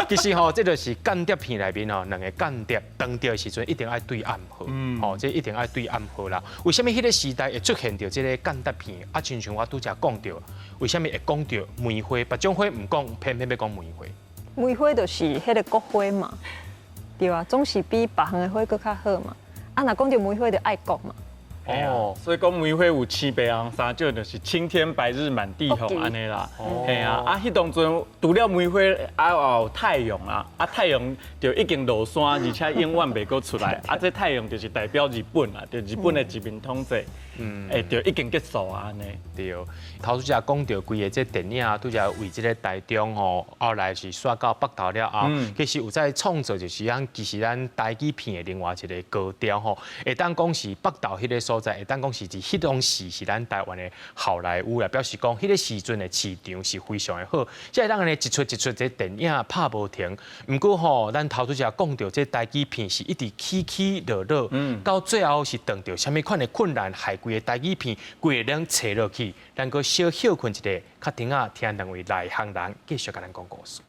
E: 其实吼，这就是间谍片内面吼，两个间谍当着的时阵一定爱对暗号，吼，这一定爱对暗号啦。为什么迄个时代会出现着这个间谍片？啊，亲像我拄则讲着，为什么会讲着玫瑰？别种花唔讲，偏偏要讲玫瑰。
F: 玫瑰就是迄个国花嘛，对啊，总是比别项的花佫较好嘛。啊，若讲着玫瑰就爱国嘛。
G: 哦，所以讲玫瑰有青白红3种，就是青天白日满地红安尼啦。嘿啊，啊，迄当阵除了玫瑰，啊有太阳啊，啊太阳就已经落山，而且永远袂搁出来。啊，这太阳就是代表日本啊，就日本的殖民统治，就已经结束啊安尼。
E: 对，头拄则讲到规个这电影，拄则为这个台中吼，后来是刷到北投了后，其实有在创造就是其实咱台语片的另外一个高调吼，会当讲是北投迄个所在，会当讲是迄种是咱台湾的好莱坞啦，表示讲迄个时阵的市场是非常的好，即个当然一出这电影拍无停。毋过吼，咱头拄则讲到这台语片是一直起落落，到最后是碰到什么款的困难，害规个台语片规个人坐落去，咱个小休困一下，较停啊，听两位内行人继续甲咱讲故事。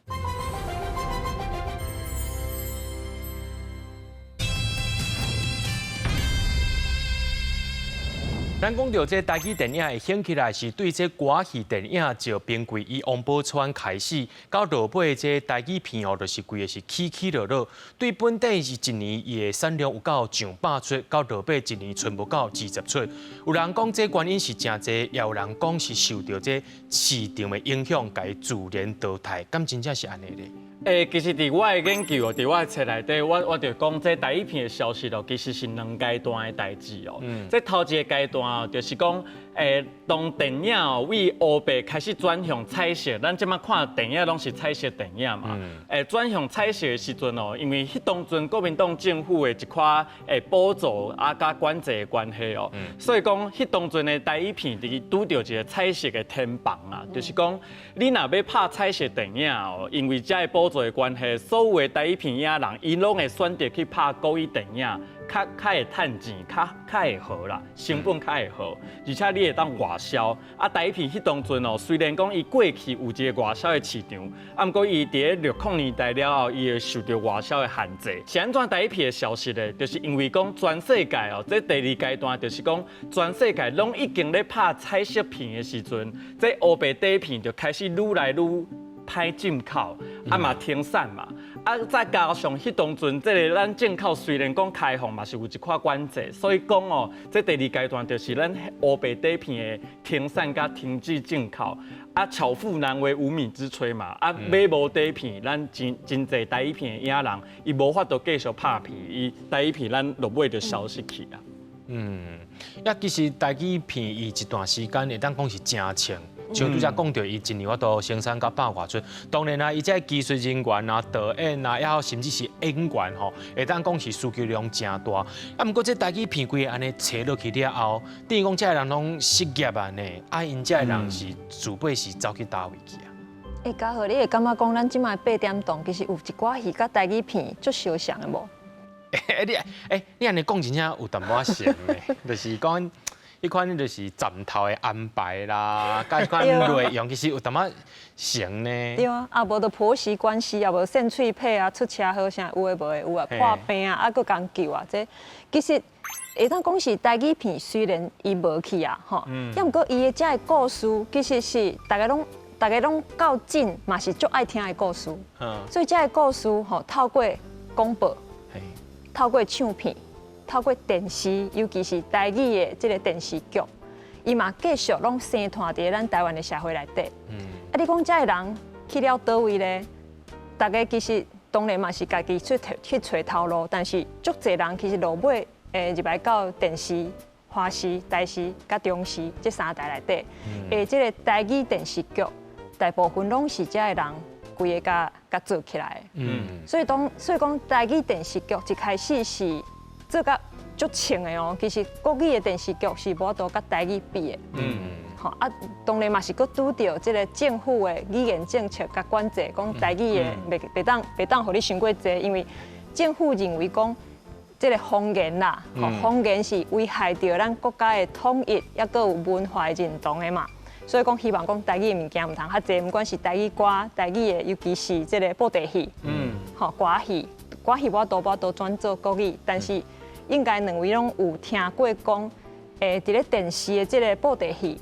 E: 咱讲到这台语电影会兴起来，是对这歌戏电影就并贵以王宝钏开始，到落尾这台语片哦，就是规个是起落落。对本地是一年伊的产量有到上100出，到落尾一年存无到20出。有人讲这原因是真侪，也有人讲是受到这市场的影响，甲伊自然淘汰。敢真正是安尼咧？
G: 其实伫我的研究，伫我的册内底，我就讲这台语片的消息哦，其实是2阶段的代志哦。这头一个阶段哦，就是讲，当电影哦为欧白开始转向彩色，咱即摆看电影拢是彩色电影嘛。转向彩色的时阵哦，因为迄当阵国民党政府的一块补助啊甲管制的关系哦，所以讲迄当阵的台语片伫拄到一个彩色的天榜啊，就是讲你若要拍彩色电影哦，因为遮的补助作的关系，所有的台语片影人，伊拢会选择去拍国语电影，较会趁钱，较会好啦，成本较会好，而且你会当外销。啊，台语片迄当阵哦，虽然讲伊过去有一个外销的市场，啊，毋过伊伫咧60年代了后，伊会受到外销的限制。是安怎台语片的消息呢？就是因为讲全世界哦，这第二阶段就是讲全世界拢已经咧拍彩色片的时阵，这欧白底片就开始愈来愈歹进口，啊嘛停产嘛，啊再加上迄当阵，即个咱进口虽然讲开放嘛是有一块管制，所以讲哦，这第二阶段就是咱欧白底片的停产甲停止进口，啊巧妇难为无米之炊嘛，啊买无底片，咱真侪台语片的影人，伊无法度继续拍片，伊台语片咱落尾就消失去啊。
E: 其实台语片伊一段时间会当讲是真清。像拄则讲到，伊一年我都生产到100外出。当然啦，伊这技术人员啊、导演啊，也好甚至是演员吼，会当讲是需求量真大。啊，毋过这台语片规个安尼切落去了后，等于讲这人拢失业啊呢。啊，因这人是自尾是走去倒位去啊？
F: 嘉禾，你会感觉讲咱即摆8点档其实有一寡戏甲台语片足相像的无？
E: 你安尼讲真正有淡薄仔像诶，就是讲。迄款就是站头的安排啦，甲迄款内容其实有淡仔像呢。
F: 对啊，啊无就婆媳关系，啊无扇喙配啊，出车祸啥有诶无诶有啊，破病啊，啊佫讲救啊，这其实会当讲是台语片，虽然伊无去啊，吼，也毋过伊诶遮个故事其实是大家拢较近，嘛是足爱听诶故事。所以遮个故事吼，透过广播，透过唱片。透过电视，尤其是台语的这个电视剧，伊嘛继续拢生团伫咱台湾的社会内底。啊，你讲这个人去了倒位咧？大家其实当然嘛是家己去找头路，但是足侪人其实落尾入来到电视、华视、台视、甲中视这3台内底，这个台语电视剧大部分拢是这个人规个甲做起来的。所以讲台语电视剧一开始是。做甲足清的哦，其实国语的电视剧是无多甲台语比的。吼啊，当然嘛是佮拄到即个政府的语言政策甲管制，讲台语的袂当互你伤过济，因为政府认为讲即个方言啦，方言是危害到咱国家的统一，也佮有文化认同的嘛。所以讲希望讲台语的物件唔通较济，不管是台语歌、台语的，尤其是即个布袋戏，吼歌戏我都转做国语，但是。应该两位拢有听过讲，伫咧电视的即个布袋戏，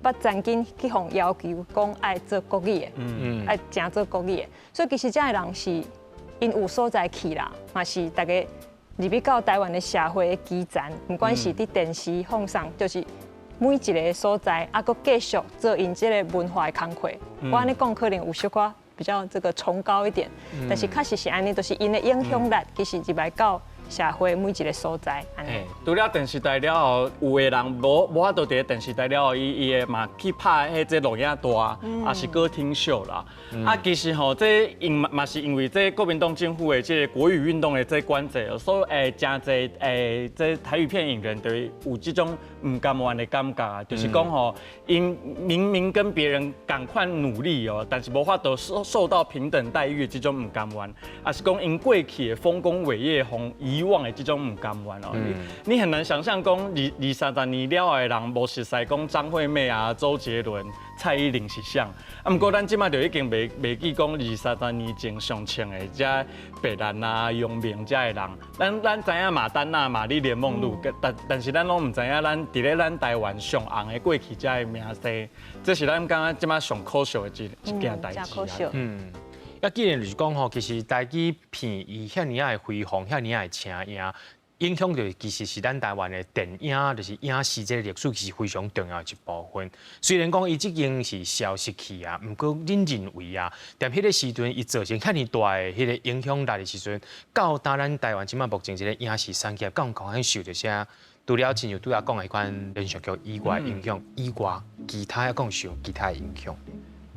F: 捌曾经去互要求讲爱做国语的，爱正做国语的。所以其实这个人是因有所在去啦，嘛是大家入去到台湾的社会的基层，不管是伫电视放送，就是每一个所在，啊，佮继续做因即个文化的工课。我安尼讲可能有小可比较这个崇高一点，但是确实是安尼，就是因的影响力其实入来到。社会每一个所在，
G: 除了电视台了后，有个人无法度伫电视台了后，伊会嘛去拍迄个录影带，也是歌厅秀啦。啊，其实吼，这嘛是因为这国民党政府的这个国语运动的这管制，所以真侪这台语片影人对有这种唔甘愿的感觉，就是讲吼，因明明跟别人赶快努力哦，但是无法度受到平等待遇的这种唔甘愿，也是讲因过去的丰功伟业红以往的这种唔甘愿哦，你很难想象讲20-30年了的人，无熟悉讲张惠妹啊、周杰伦、蔡依林是啥。啊，不过咱即马就已经袂记讲20-30年前上清的这白兰啊、杨明这的人，咱知影马丹娜、玛丽莲梦露，但是咱拢唔知影咱伫咧咱台湾上红的过去这的名声，这是咱感觉即马上可笑的一件代志啊。
E: 既然就是讲吼，其实台语片伊遐尼啊会辉煌，遐尼啊会请赢，影响到其实是咱台湾的电影，就是影视这历史是非常重要的一部分。虽然讲伊已经是消失去啊，不过恁认为啊，在迄个时阵伊造成遐尼大的迄个影响力的时阵，到咱台湾即马目前这个影视产业，敢有受到些除了亲像拄仔讲的迄款连续剧以外影响以外，其他也讲受其他影响。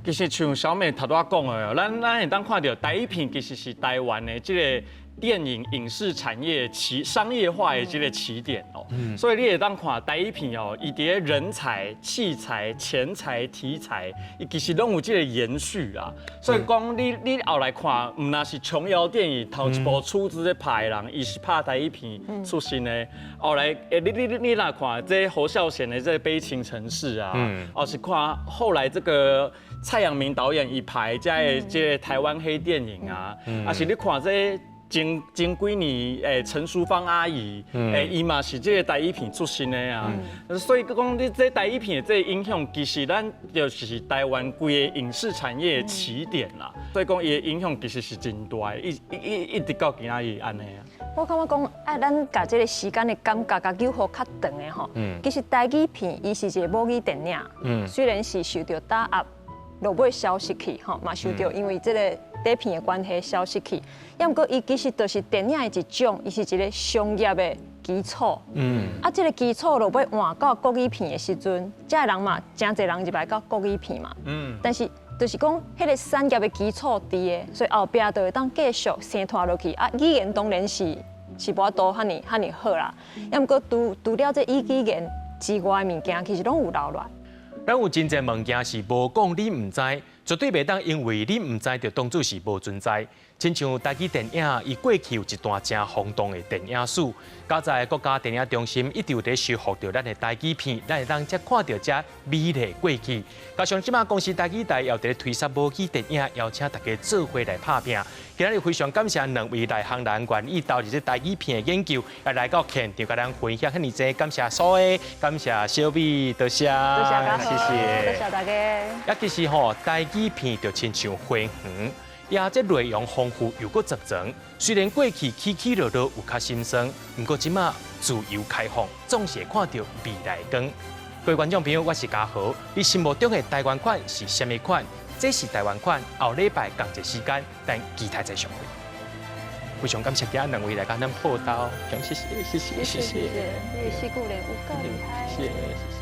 E: 其
G: 实像小美头拄仔讲的，咱会当看到台语片其实是台湾的这个电影影视产业商业化的这个起点哦。所以你会当看台语片哦，伊伫人才、器材、钱财、题材，伊其实拢有这个延续啊。所以讲你后来看，唔那是琼瑶电影头一部出资在拍的人，伊是拍台语片出身的。后来你若看这侯孝贤的这《悲情城市》啊，哦是看后来这个蔡阳明导演一拍这台湾黑电影啊，啊是你看这。前几年，陈淑芳阿姨，伊嘛是这个台语片出身的啊，所以讲你这台语片的这个影响，其实咱就是台湾规个影视产业的起点啦。所以讲伊的影响其实是真大的，一直到今仔日安尼啊。
F: 我感觉讲，咱甲这个时间的感觉甲留好较长的吼。其实台语片伊是一个母语电影，虽然是受到打压，落尾消失去吼，嘛受到因为这个。底片的关系消失去，要不过伊其实就是电影的一种，伊是一个商业的基础。这个基础落尾换到国语片的时阵，这人嘛，真侪人入来到国语片嘛。但是就是讲，迄个产业的基础伫的，所以后壁就会当继续生拖落去。语言当然是无法度遐尼好啦。要不过除了这语言之外的物件，其实拢有留落。
E: 咱有真侪物件是无讲你唔知，绝对袂当因为你唔知就当作是无存在。亲像台语电影，伊过去有一段真轰动的电影史。加在国家电影中心一直有在修复着咱的台语片，咱会当才看到这美丽过去。加上即马公司台语台也在推出母语电影，邀请大家做伙来拍拼。今日非常感谢两位内行人愿意投入这台语片的研究，也来到现场，甲咱分享很多。感谢所有，感谢小美，多谢，
F: 谢谢，多谢大家。
E: 也其实吼，台语片就亲像花园。也这内容丰富又搁十层，虽然过去起起落落有较心酸，不过即马自由开放，总是会看到未来光。各位观众朋友，我是嘉豪，你心目中的台湾款是什么款？这是台湾款，后礼拜同一时间，但期待再相会。非常感谢今日两位来甲咱报道，谢谢，谢谢，谢谢，
F: 谢谢，你是故人有够厉害。
E: 谢谢。